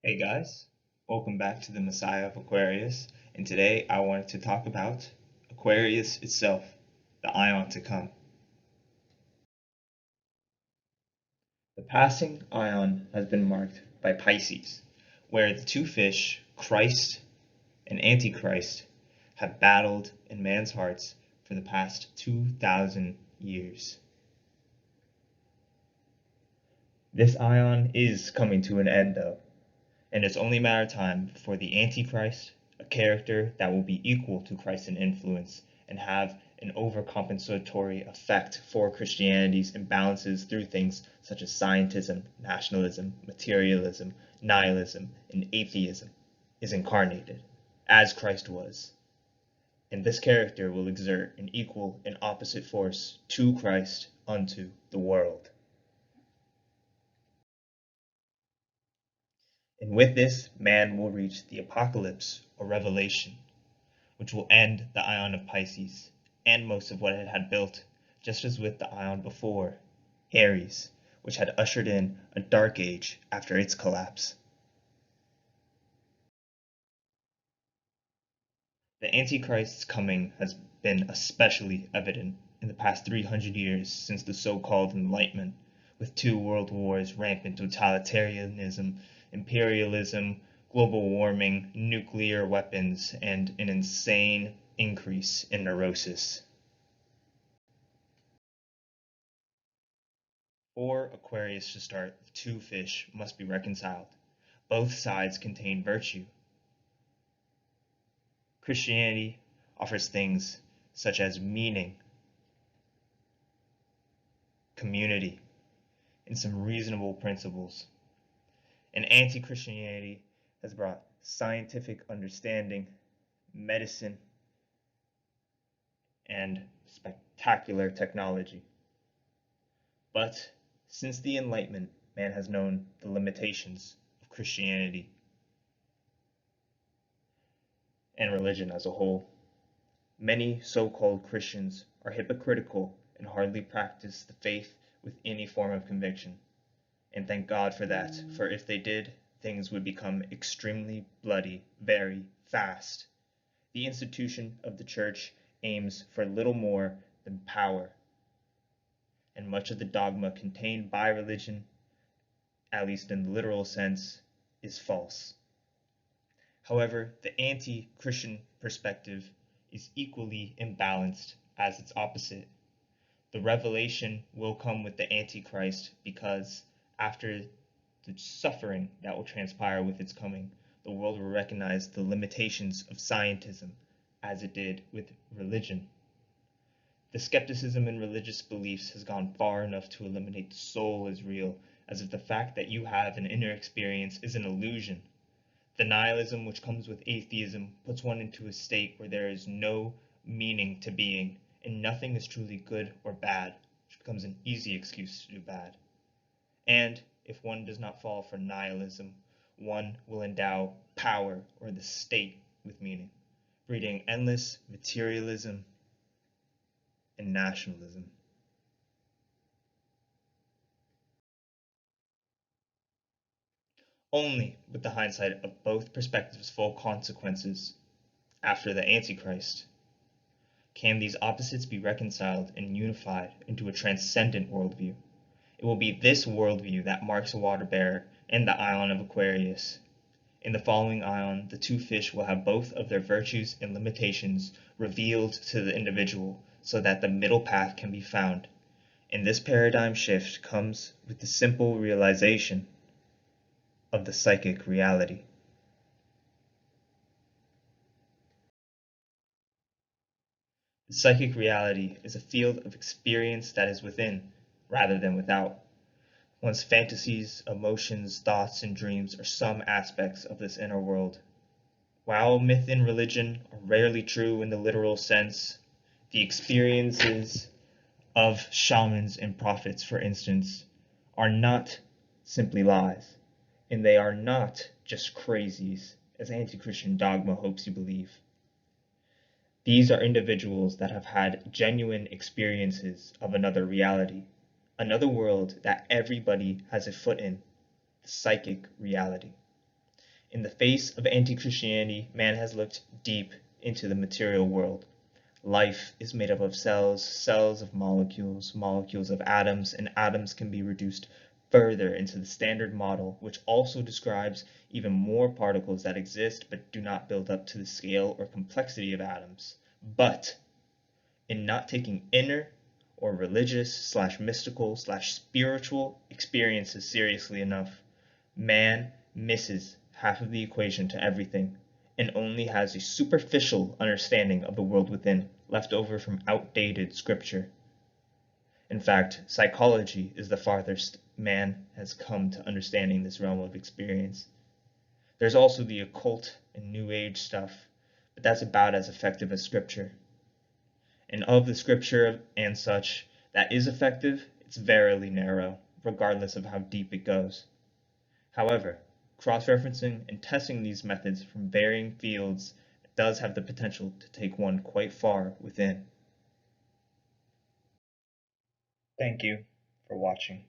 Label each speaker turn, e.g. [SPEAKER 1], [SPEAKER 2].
[SPEAKER 1] Hey guys, welcome back to the Messiah of Aquarius, and today I wanted to talk about Aquarius itself, the Aion to come. The passing Aion has been marked by Pisces, where the two fish, Christ and Antichrist, have battled in man's hearts for the past 2,000 years. This Aion is coming to an end though, and it's only a matter of time before the Antichrist, a character that will be equal to Christ in influence and have an overcompensatory effect for Christianity's imbalances through things such as scientism, nationalism, materialism, nihilism, and atheism, is incarnated, as Christ was. And this character will exert an equal and opposite force to Christ unto the world. And with this, man will reach the apocalypse or revelation, which will end the Aion of Pisces and most of what it had built, just as with the Aion before, Aries, which had ushered in a dark age after its collapse. The Antichrist's coming has been especially evident in the past 300 years since the so-called Enlightenment, with two world wars, rampant totalitarianism, imperialism, global warming, nuclear weapons, and an insane increase in neurosis. For Aquarius to start, the two fish must be reconciled. Both sides contain virtue. Christianity offers things such as meaning, community, and some reasonable principles. And anti-Christianity has brought scientific understanding, medicine, and spectacular technology. But since the Enlightenment, man has known the limitations of Christianity and religion as a whole. Many so-called Christians are hypocritical and hardly practice the faith with any form of conviction. And thank God for that, for if they did, things would become extremely bloody very fast. The institution of the church aims for little more than power, and much of the dogma contained by religion, at least in the literal sense, is false. However, the anti-Christian perspective is equally imbalanced as its opposite. The revelation will come with the Antichrist because after the suffering that will transpire with its coming, the world will recognize the limitations of scientism as it did with religion. The skepticism in religious beliefs has gone far enough to eliminate the soul as real, as if the fact that you have an inner experience is an illusion. The nihilism which comes with atheism puts one into a state where there is no meaning to being, and nothing is truly good or bad, which becomes an easy excuse to do bad. And if one does not fall for nihilism, one will endow power or the state with meaning, breeding endless materialism and nationalism. Only with the hindsight of both perspectives' full consequences after the Antichrist can these opposites be reconciled and unified into a transcendent worldview. It will be this worldview that marks a water bearer in the Aion of Aquarius. In the following Aion, the two fish will have both of their virtues and limitations revealed to the individual so that the middle path can be found. And this paradigm shift comes with the simple realization of the psychic reality. The psychic reality is a field of experience that is within rather than without. One's fantasies, emotions, thoughts, and dreams are some aspects of this inner world. While myth and religion are rarely true in the literal sense, the experiences of shamans and prophets, for instance, are not simply lies, and they are not just crazies, as anti-Christian dogma hopes you believe. These are individuals that have had genuine experiences of another reality, another world that everybody has a foot in, the psychic reality. In the face of anti-Christianity, man has looked deep into the material world. Life is made up of cells, cells of molecules, molecules of atoms, and atoms can be reduced further into the Standard Model, which also describes even more particles that exist but do not build up to the scale or complexity of atoms. But in not taking inner or religious/mystical/spiritual experiences seriously enough, man misses half of the equation to everything and only has a superficial understanding of the world within, left over from outdated scripture. In fact, psychology is the farthest man has come to understanding this realm of experience. There's also the occult and New Age stuff, but that's about as effective as scripture. And of the scripture and such that is effective, it's verily narrow, regardless of how deep it goes. However, cross-referencing and testing these methods from varying fields does have the potential to take one quite far within. Thank you for watching.